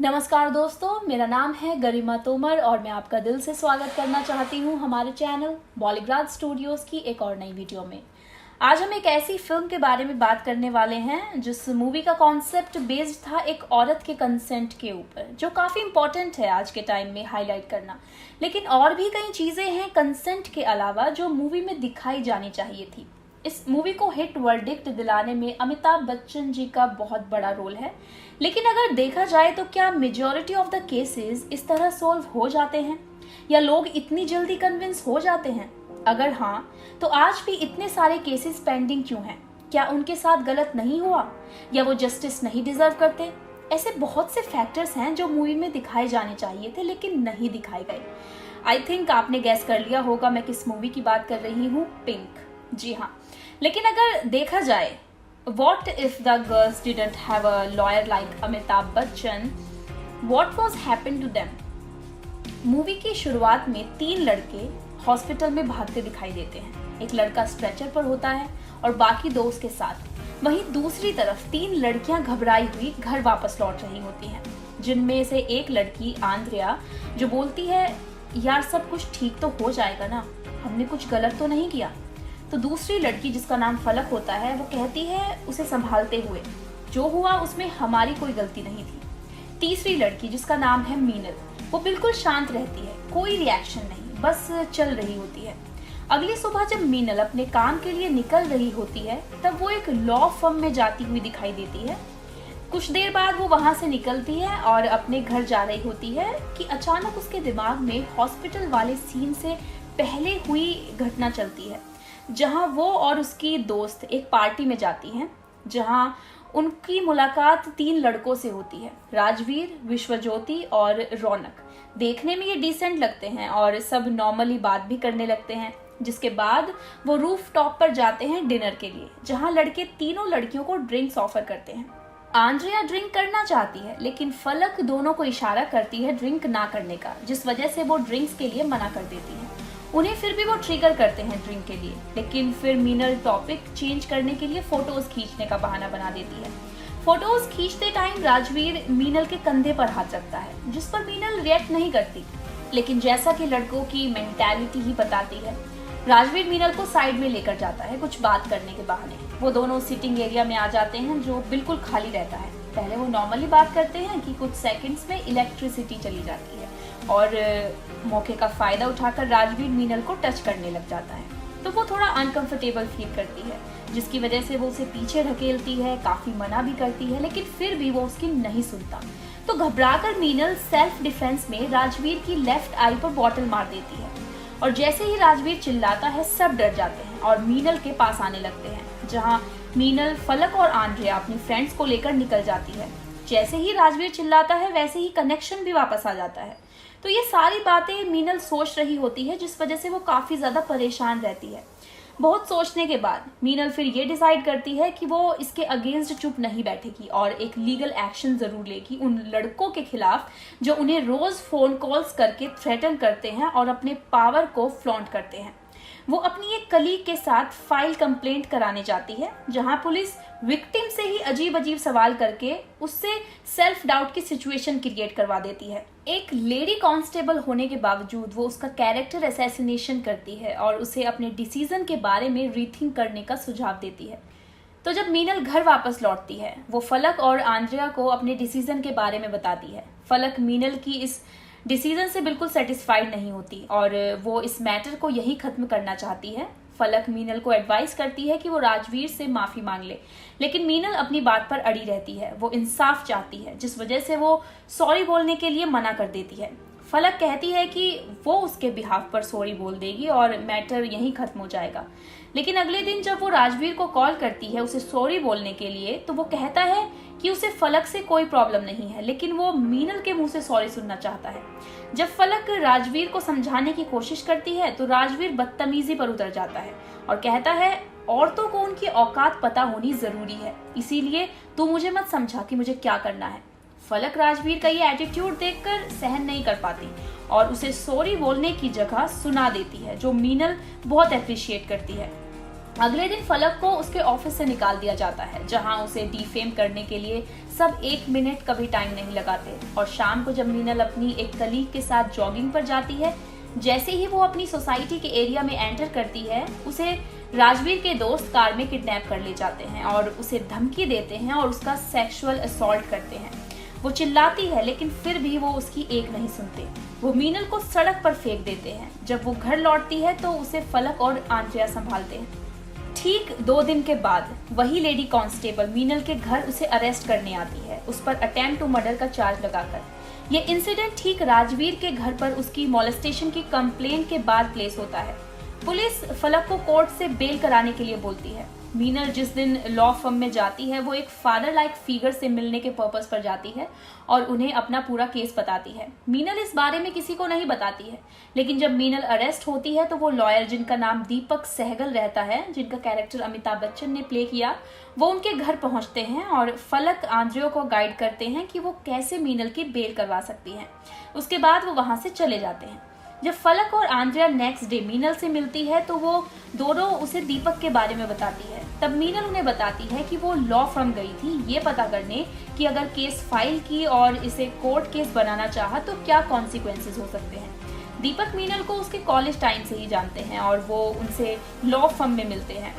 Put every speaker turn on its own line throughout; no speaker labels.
नमस्कार दोस्तों, मेरा नाम है गरिमा तोमर और मैं आपका दिल से स्वागत करना चाहती हूँ हमारे चैनल बॉलीग्राज स्टूडियोज की एक और नई वीडियो में। आज हम एक ऐसी फिल्म के बारे में बात करने वाले हैं जिस मूवी का कॉन्सेप्ट बेस्ड था एक औरत के कंसेंट के ऊपर, जो काफ़ी इंपॉर्टेंट है आज के टाइम में हाईलाइट करना। लेकिन और भी कई चीज़ें हैं कंसेंट के अलावा जो मूवी में दिखाई जानी चाहिए थी। इस मूवी को हिट वर्डिक्ट दिलाने में अमिताभ बच्चन जी का बहुत बड़ा रोल है। लेकिन अगर देखा जाए तो क्या मेजॉरिटी ऑफ द केसेस इस तरह सॉल्व हो जाते हैं या लोग इतनी जल्दी कन्विंस हो जाते हैं? अगर हाँ, तो आज भी इतने सारे केसेस पेंडिंग क्यों हैं? क्या उनके साथ गलत नहीं हुआ या वो जस्टिस नहीं डिजर्व करते? ऐसे बहुत से फैक्टर्स हैं जो मूवी में दिखाए जाने चाहिए थे लेकिन नहीं दिखाए गए। आई थिंक आपने गैस कर लिया होगा मैं किस मूवी की बात कर रही हूँ, पिंक। जी हाँ, लेकिन अगर देखा जाए What if the girls didn't have a lawyer like Amitabh Bachchan? What was happened to them? Movie की शुरुआत में 3 लड़के हॉस्पिटल में भागते दिखाई देते हैं। एक लड़का स्ट्रेचर पर होता है और बाकी 2 उसके साथ। वहीं दूसरी तरफ 3 लड़कियां घबराई हुई घर वापस लौट रही होती हैं, जिनमें से एक लड़की आंद्रिया जो बोलती है, यार सब कुछ ठीक तो हो जाएगा ना, हमने कुछ गलत तो नहीं किया। तो दूसरी लड़की जिसका नाम फलक होता है वो कहती है उसे संभालते हुए, जो हुआ उसमें हमारी कोई गलती नहीं थी। तीसरी लड़की जिसका नाम है मीनल, वो बिल्कुल शांत रहती है, कोई रिएक्शन नहीं, बस चल रही होती है। अगली सुबह जब मीनल अपने काम के लिए निकल रही होती है तब वो एक लॉ फर्म में जाती हुई दिखाई देती है। कुछ देर बाद वो वहां से निकलती है और अपने घर जा रही होती है कि अचानक उसके दिमाग में हॉस्पिटल वाले सीन से पहले हुई घटना चलती है, जहां वो और उसकी दोस्त एक पार्टी में जाती हैं, जहां उनकी मुलाकात 3 लड़कों से होती है, राजवीर, विश्वज्योति और रौनक। देखने में ये डिसेंट लगते हैं और सब नॉर्मली बात भी करने लगते हैं। जिसके बाद वो रूफ टॉप पर जाते हैं डिनर के लिए, जहां लड़के तीनों लड़कियों को ड्रिंक्स ऑफर करते हैं। आंद्रिया ड्रिंक करना चाहती है लेकिन फलक दोनों को इशारा करती है ड्रिंक ना करने का, जिस वजह से वो ड्रिंक्स के लिए मना कर देती है। उन्हें फिर भी वो ट्रिगर करते हैं ड्रिंक के लिए, लेकिन फिर मीनल टॉपिक चेंज करने के लिए फोटोज खींचने का बहाना बना देती है। फोटोज खींचते टाइम राजवीर मीनल के कंधे पर हाथ रखता है, जिस पर मीनल रिएक्ट नहीं करती। लेकिन जैसा कि लड़कों की मेंटालिटी ही बताती है, राजवीर मीनल को साइड में लेकर जाता है कुछ बात करने के बहाने। वो दोनों सिटिंग एरिया में आ जाते हैं जो बिल्कुल खाली रहता है। पहले वो नॉर्मली बात करते हैं कि कुछ सेकंड्स में इलेक्ट्रिसिटी चली जाती है और मौके का फायदा उठाकर राजवीर मीनल को टच करने लग जाता है। तो वो थोड़ा अनकंफर्टेबल फील करती है, जिसकी वजह से वो उसे पीछे ढकेलती है, काफी मना भी करती है, लेकिन फिर भी वो उसकी नहीं सुनता। तो घबराकर मीनल सेल्फ डिफेंस में राजवीर की लेफ्ट आई पर बॉटल मार देती है और जैसे ही राजवीर चिल्लाता है सब डर जाते हैं और मीनल के पास आने लगते हैं, जहां मीनल, फलक और आंद्रिया अपनी फ्रेंड्स को लेकर निकल जाती है। जैसे ही राजवीर चिल्लाता है वैसे ही कनेक्शन भी वापस आ जाता है। तो ये सारी बातें मीनल सोच रही होती है, जिस वजह से वो काफी ज्यादा परेशान रहती है। बहुत सोचने के बाद मीनल फिर ये डिसाइड करती है कि वो इसके अगेंस्ट चुप नहीं बैठेगी और एक लीगल एक्शन जरूर लेगी उन लड़कों के खिलाफ जो उन्हें रोज फोन कॉल्स करके थ्रेटन करते हैं और अपने पावर को फ्लॉन्ट करते हैं। वो अपनी एक कलीग के साथ फाइल कंप्लेंट कराने जाती है, जहां पुलिस विक्टिम से ही अजीब अजीब सवाल करके उससे सेल्फ डाउट की सिचुएशन क्रिएट करवा देती है। एक लेडी कांस्टेबल होने के बावजूद वो उसका कैरेक्टर असैसिनेशन करती है और उसे अपने डिसीजन के बारे में रीथिंक करने का सुझाव देती है। तो जब मीनल घर वापस लौटती है, वो फलक और आंद्रिया को अपने डिसीजन के बारे में बताती है। फलक मीनल की इस डिसीजन से बिल्कुल सेटिस्फाइड नहीं होती और वो इस मैटर को यही खत्म करना चाहती है। फलक मीनल को एडवाइस करती है कि वो राजवीर से माफी मांग ले, लेकिन मीनल अपनी बात पर अड़ी रहती है। वो इंसाफ चाहती है, जिस वजह से वो सॉरी बोलने के लिए मना कर देती है। फलक कहती है कि वो उसके बिहाफ पर सॉरी बोल देगी और मैटर यहीं खत्म हो जाएगा। लेकिन अगले दिन जब वो राजवीर को कॉल करती है उसे सॉरी बोलने के लिए, तो वो कहता है कि उसे फलक से कोई प्रॉब्लम नहीं है, लेकिन वो मीनल के मुंह से सॉरी सुनना चाहता है। जब फलक राजवीर को समझाने की कोशिश करती है तो राजवीर बदतमीजी पर उतर जाता है और कहता है, औरतों को उनकी औकात पता होनी जरूरी है, इसीलिए तू मुझे मत समझा कि मुझे क्या करना है। फलक राजवीर का ये एटीट्यूड देखकर सहन नहीं कर पाती और उसे सॉरी बोलने की जगह सुना देती है, जो मीनल बहुत अप्रिशिएट करती है। अगले दिन फलक को उसके ऑफिस से निकाल दिया जाता है, जहां उसे डिफेम करने के लिए सब 1 मिनट कभी टाइम नहीं लगाते। और शाम को जब मीनल अपनी एक कलीग के साथ जॉगिंग पर जाती है, जैसे ही वो अपनी सोसाइटी के एरिया में एंटर करती है, उसे राजवीर के दोस्त कार में किडनैप कर ले जाते हैं और उसे धमकी देते हैं और उसका सेक्सुअल असॉल्ट करते हैं। वो चिल्लाती है, लेकिन फिर भी वो उसकी एक नहीं सुनते। वो मीनल को सड़क पर फेंक देते हैं। जब वो घर लौटती है तो उसे फलक और आंद्रिया संभालते हैं। ठीक 2 दिन के बाद वही लेडी कांस्टेबल मीनल के घर उसे अरेस्ट करने आती है, उस पर अटेम्प्ट टू मर्डर का चार्ज लगाकर। ये इंसिडेंट ठीक राजवीर के घर पर उसकी मॉलेस्टेशन की कंप्लेंट के बाद प्लेस होता है। पुलिस फलक को कोर्ट से बेल कराने के लिए बोलती है। मीनल जिस दिन लॉ फर्म में जाती है, वो एक फादर लाइक फिगर से मिलने के पर्पस पर जाती है और उन्हें अपना पूरा केस बताती है। मीनल इस बारे में किसी को नहीं बताती है, लेकिन जब मीनल अरेस्ट होती है तो वो लॉयर, जिनका नाम दीपक सहगल रहता है, जिनका कैरेक्टर अमिताभ बच्चन ने प्ले किया, वो उनके घर पहुंचते हैं और फलक आंद्रियो को गाइड करते हैं कि वो कैसे मीनल की बेल करवा सकती हैं। उसके बाद वो वहां से चले जाते हैं। जब फलक और आंद्रिया नेक्स्ट डे मीनल से मिलती है तो वो दोनों उसे दीपक के बारे में बताती है। तब मीनल उन्हें बताती है कि वो लॉ फर्म गई थी ये पता करने कि अगर केस फाइल की और इसे कोर्ट केस बनाना चाहा तो क्या कॉन्सिक्वेंसेस हो सकते हैं। दीपक मीनल को उसके कॉलेज टाइम से ही जानते हैं और वो उनसे लॉ फर्म में मिलते हैं।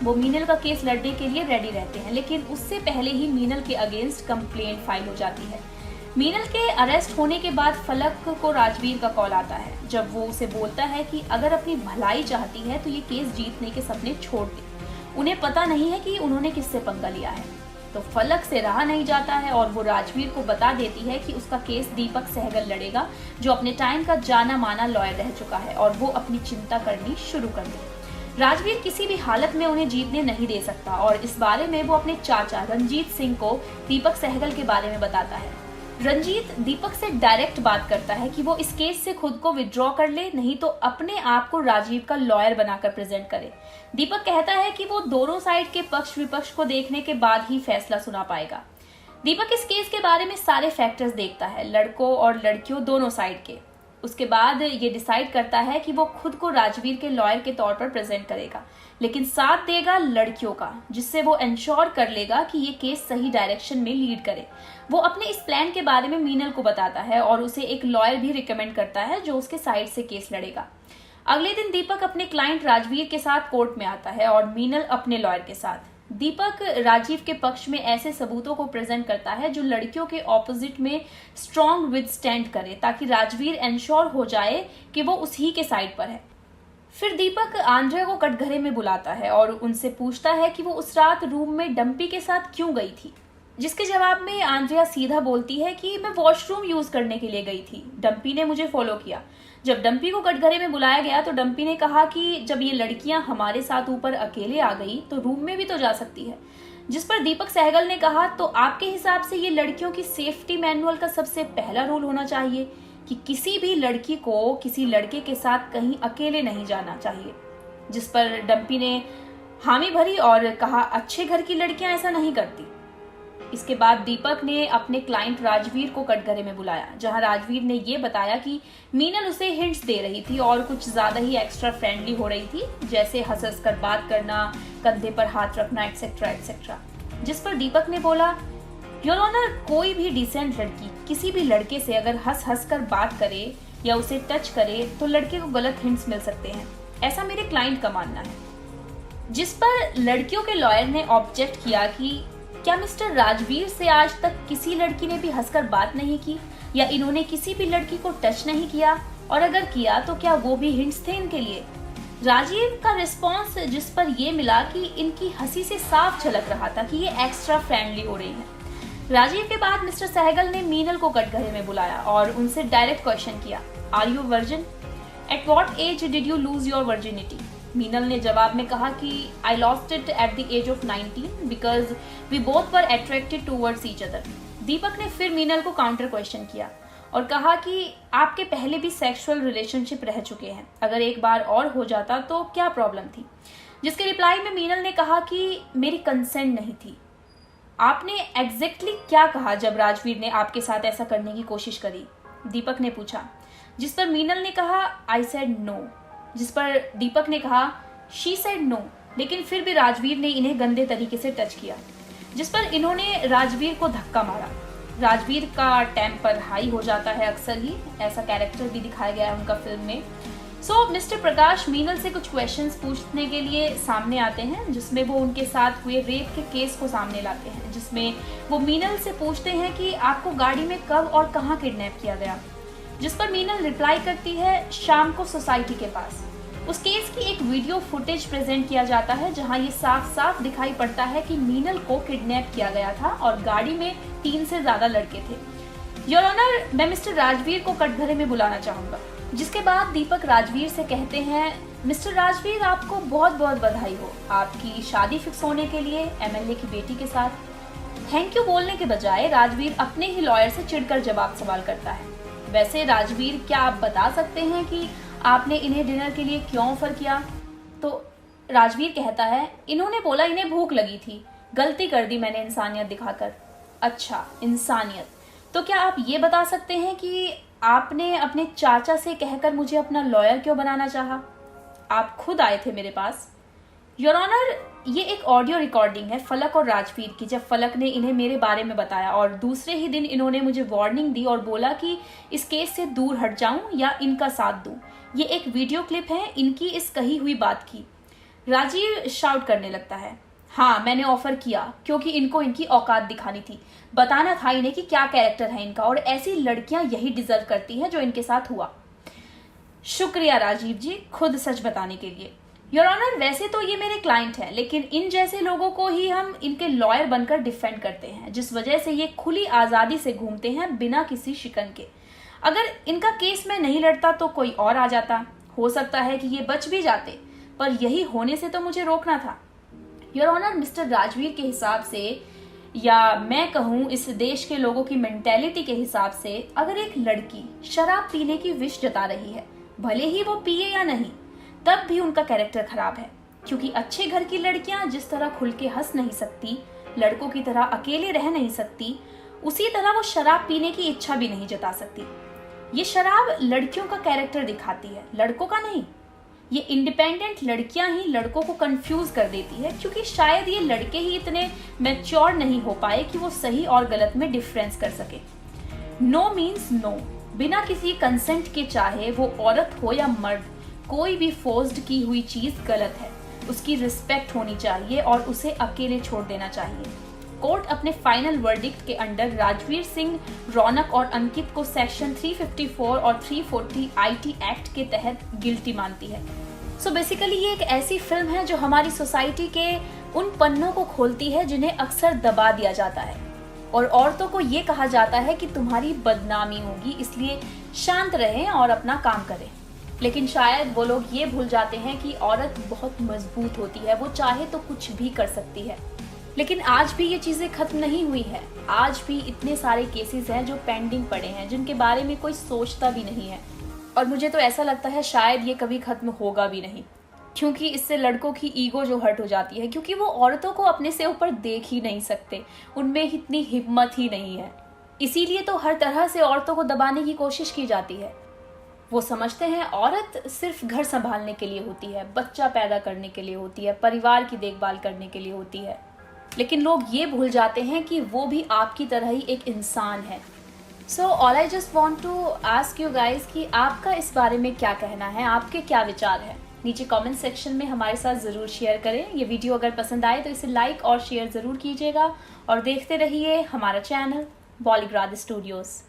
वो मीनल का केस लड़ने के लिए रेडी रहते हैं, लेकिन उससे पहले ही मीनल के अगेंस्ट कंप्लेंट फाइल हो जाती है। मीनल के अरेस्ट होने के बाद फलक को राजवीर का कॉल आता है, जब वो उसे बोलता है कि अगर अपनी भलाई चाहती है तो ये केस जीतने के सपने छोड़ दे। उन्हें पता नहीं है कि उन्होंने किससे पंगा लिया है। तो फलक से रहा नहीं जाता है और वो राजवीर को बता देती है कि उसका केस दीपक सहगल लड़ेगा, जो अपने टाइम का जाना माना लॉयर रह चुका है, और वो अपनी चिंता करनी शुरू कर दे। राजवीर किसी भी हालत में उन्हें जीतने नहीं दे सकता और इस बारे में वो अपने चाचा रंजीत सिंह को दीपक सहगल के बारे में बताता है। रंजीत दीपक से डायरेक्ट बात करता है कि वो इस केस से खुद को विड्रॉ कर ले, नहीं तो अपने आप को राजीव का लॉयर बनाकर प्रेजेंट करे। दीपक कहता है कि वो दोनों साइड के पक्ष विपक्ष को देखने के बाद ही फैसला सुना पाएगा। दीपक इस केस के बारे में सारे फैक्टर्स देखता है, लड़कों और लड़कियों दोनों साइड के। उसके बाद ये डिसाइड करता है कि वो खुद को राजवीर के लॉयर के तौर पर प्रेजेंट करेगा, लेकिन साथ देगा लड़कियों का, जिससे वो इंश्योर कर लेगा कि ये केस सही डायरेक्शन में लीड करे। वो अपने इस प्लान के बारे में मीनल को बताता है और उसे एक लॉयर भी रिकमेंड करता है जो उसके साइड से केस लड़ेगा। अगले दिन दीपक अपने क्लाइंट राजवीर के साथ कोर्ट में आता है और मीनल अपने लॉयर के साथ। दीपक राजीव के पक्ष में ऐसे सबूतों को प्रेजेंट करता है जो लड़कियों के ऑपोजिट में स्ट्रॉन्ग विदस्टैंड करे, ताकि राजवीर इंश्योर हो जाए कि वो उसी के साइड पर है। फिर दीपक आंद्रिया को कटघरे में बुलाता है और उनसे पूछता है कि वो उस रात रूम में डंपी के साथ क्यों गई थी, जिसके जवाब में आंद्रिया सीधा बोलती है कि मैं वॉशरूम यूज करने के लिए गई थी, डंपी ने मुझे फॉलो किया। जब डंपी को कटघरे में बुलाया गया तो डंपी ने कहा कि जब ये लड़कियां हमारे साथ ऊपर अकेले आ गई तो रूम में भी तो जा सकती है, जिस पर दीपक सहगल ने कहा तो आपके हिसाब से ये लड़कियों की सेफ्टी मैनुअल का सबसे पहला रूल होना चाहिए कि किसी भी लड़की को किसी लड़के के साथ कहीं अकेले नहीं जाना चाहिए। जिस पर डंपी ने हामी भरी और कहा अच्छे घर की लड़कियां ऐसा नहीं करती। इसके बाद दीपक ने अपने क्लाइंट राजवीर को कटघरे में बुलाया, जहां राजवीर ने ये बताया कि मीनल उसे हिंट्स दे रही थी और कुछ ज्यादा ही एक्स्ट्रा फ्रेंडली हो रही थी, जैसे हंस हंस कर बात करना, कंधे पर हाथ रखना, एक्सेट्रा एक्सेट्रा। जिस पर दीपक ने बोला योर ऑनर, कोई भी डिसेंट लड़की किसी भी लड़के से अगर हंस हंस कर बात करे या उसे टच करे तो लड़के को गलत हिंट्स मिल सकते हैं, ऐसा मेरे क्लाइंट का मानना है। जिस पर लड़कियों के लॉयर ने ऑब्जेक्ट किया कि क्या मिस्टर राजवीर से आज तक किसी लड़की ने भी हंसकर बात नहीं की या इन्होंने किसी भी लड़की को टच नहीं किया, और अगर किया तो क्या वो भी हिंट्स थे इनके लिए। राजीव का रिस्पॉन्स जिस पर यह मिला कि इनकी हंसी से साफ झलक रहा था कि ये एक्स्ट्रा फ्रेंडली हो रही है। राजीव के बाद मिस्टर सहगल ने मीनल को कटघरे में बुलाया और उनसे डायरेक्ट क्वेश्चन किया, are you virgin? At what age did you lose your virginity? Meenal ने जवाब में कहा कि I lost it at the age of 19 because we both were attracted towards each other. Deepak ने फिर मीनल को काउंटर क्वेश्चन किया और कहा कि आपके पहले भी सेक्सुअल रिलेशनशिप रह चुके हैं, अगर एक बार और हो जाता तो क्या प्रॉब्लम थी? जिसके रिप्लाई में मीनल ने कहा कि मेरी कंसेंट नहीं थी। आपने एग्जैक्टली क्या कहा जब राजवीर ने आपके साथ ऐसा करने की कोशिश करी? दीपक ने पूछा। जिस पर मीनल ने कहा आई सेड नो। जिस पर दीपक ने कहा शी सेड नो। लेकिन फिर भी राजवीर ने इन्हें गंदे तरीके से टच किया, जिस पर इन्होंने राजवीर को धक्का मारा। राजवीर का टेम्पर हाई हो जाता है अक्सर ही, ऐसा कैरेक्टर भी दिखाया गया है उनका फिल्म में। सो मिस्टर प्रकाश मीनल से कुछ क्वेश्चंस पूछने के लिए सामने आते हैं, जिसमें वो उनके साथ हुए रेप के केस को सामने लाते हैं, जिसमें वो मीनल से पूछते हैं कि आपको गाड़ी में कब और कहाँ किडनैप किया गया, जिस पर मीनल रिप्लाई करती है शाम को सोसाइटी के पास। उस केस की एक वीडियो फुटेज प्रेजेंट किया जाता है जहां ये साफ साफ दिखाई पड़ता है कि मीनल को किडनैप किया गया था और गाड़ी में 3 से ज्यादा लड़के थे। योर ऑनर, मैं मिस्टर राजवीर को कटघरे में बुलाना चाहूंगा। जिसके बाद दीपक राजवीर से कहते हैं, मिस्टर राजवीर आपको बहुत बहुत बधाई हो आपकी शादी फिक्स होने के लिए एमएलए की बेटी के साथ। थैंक यू बोलने के बजाय राजवीर अपने ही लॉयर से चिढ़कर जवाब सवाल करता है। वैसे राजवीर, क्या आप बता सकते हैं कि आपने इन्हें डिनर के लिए क्यों ऑफर किया? तो राजवीर कहता है, इन्होंने बोला इन्हें भूख लगी थी, गलती कर दी मैंने इंसानियत दिखाकर। अच्छा, इंसानियत। तो क्या आप ये बता सकते हैं कि आपने अपने चाचा से कहकर मुझे अपना लॉयर क्यों बनाना चाहा? आप खुद आए थे मेरे पास। योर ऑनर, ये एक ऑडियो रिकॉर्डिंग है फलक और राजवीर की, जब फलक ने इन्हें मेरे बारे में बताया और दूसरे ही दिन इन्होंने मुझे वार्निंग दी और बोला कि इस केस से दूर हट जाऊं या इनका साथ दूं। ये एक वीडियो क्लिप है इनकी इस कही हुई बात की। राजीव शाउट करने लगता है, हाँ मैंने ऑफर किया क्योंकि इनको इनकी औकात दिखानी थी, बताना था इन्हें कि क्या कैरेक्टर है इनका और ऐसी लड़कियां यही डिजर्व करती हैं जो इनके साथ हुआ। शुक्रिया राजीव जी खुद सच बताने के लिए। योर ऑनर, वैसे तो ये मेरे क्लाइंट हैं, लेकिन इन जैसे लोगों को ही हम इनके लॉयर बनकर डिफेंड करते हैं, जिस वजह से ये खुली आजादी से घूमते हैं बिना किसी शिकन के। अगर इनका केस में नहीं लड़ता तो कोई और आ जाता, हो सकता है कि ये बच भी जाते, पर यही होने से तो मुझे रोकना था। योर ऑनर, मिस्टर राजवीर के हिसाब से, या मैं कहूँ इस देश के लोगों की मेंटेलिटी के हिसाब से, अगर एक लड़की शराब पीने की विश जता रही है, भले ही वो पिए या नहीं, तब भी उनका कैरेक्टर खराब है, क्योंकि अच्छे घर की लड़कियां जिस तरह खुल के हंस नहीं सकती, लड़कों की तरह अकेले रह नहीं सकती, उसी तरह वो शराब पीने की इच्छा भी नहीं जता सकती। ये शराब लड़कियों का कैरेक्टर दिखाती है, लड़कों का नहीं। ये इंडिपेंडेंट लड़कियां ही लड़कों को कंफ्यूज कर देती है, क्योंकि शायद ये लड़के ही इतने मैच्योर नहीं हो पाए कि वो सही और गलत में डिफरेंस कर सके। नो मीन्स नो, बिना किसी कंसेंट के, चाहे वो औरत हो या मर्द, कोई भी फोर्स्ड की हुई चीज गलत है। उसकी रिस्पेक्ट होनी चाहिए और उसे अकेले छोड़ देना चाहिए। कोर्ट अपने फाइनल वर्डिक्ट के अंडर राजवीर सिंह, रौनक और अंकित को सेक्शन 354 और 340 आईटी एक्ट के तहत गिल्टी मानती है। सो बेसिकली ये एक ऐसी फिल्म है जो हमारी सोसाइटी के उन पन्नों को खोलती है जिन्हें अक्सर दबा दिया जाता है, और औरतों को ये कहा जाता है कि तुम्हारी बदनामी होगी, इसलिए शांत रहें और अपना काम करें। लेकिन शायद वो लोग ये भूल जाते हैं कि औरत बहुत मजबूत होती है, वो चाहे तो कुछ भी कर सकती है। लेकिन आज भी ये चीज़ें खत्म नहीं हुई है। आज भी इतने सारे केसेस हैं जो पेंडिंग पड़े हैं, जिनके बारे में कोई सोचता भी नहीं है, और मुझे तो ऐसा लगता है शायद ये कभी खत्म होगा भी नहीं, क्योंकि इससे लड़कों की ईगो जो हर्ट हो जाती है, क्योंकि वो औरतों को अपने से ऊपर देख ही नहीं सकते, उनमें इतनी हिम्मत ही नहीं है। इसीलिए तो हर तरह से औरतों को दबाने की कोशिश की जाती है। वो समझते हैं औरत सिर्फ घर संभालने के लिए होती है, बच्चा पैदा करने के लिए होती है, परिवार की देखभाल करने के लिए होती है, लेकिन लोग ये भूल जाते हैं कि वो भी आपकी तरह ही एक इंसान है। So all I just want to ask you guys कि आपका इस बारे में क्या कहना है, आपके क्या विचार हैं, नीचे कमेंट सेक्शन में हमारे साथ ज़रूर शेयर करें। ये वीडियो अगर पसंद आए तो इसे लाइक और शेयर ज़रूर कीजिएगा, और देखते रहिए हमारा चैनल बॉलीग्राड स्टूडियोज़।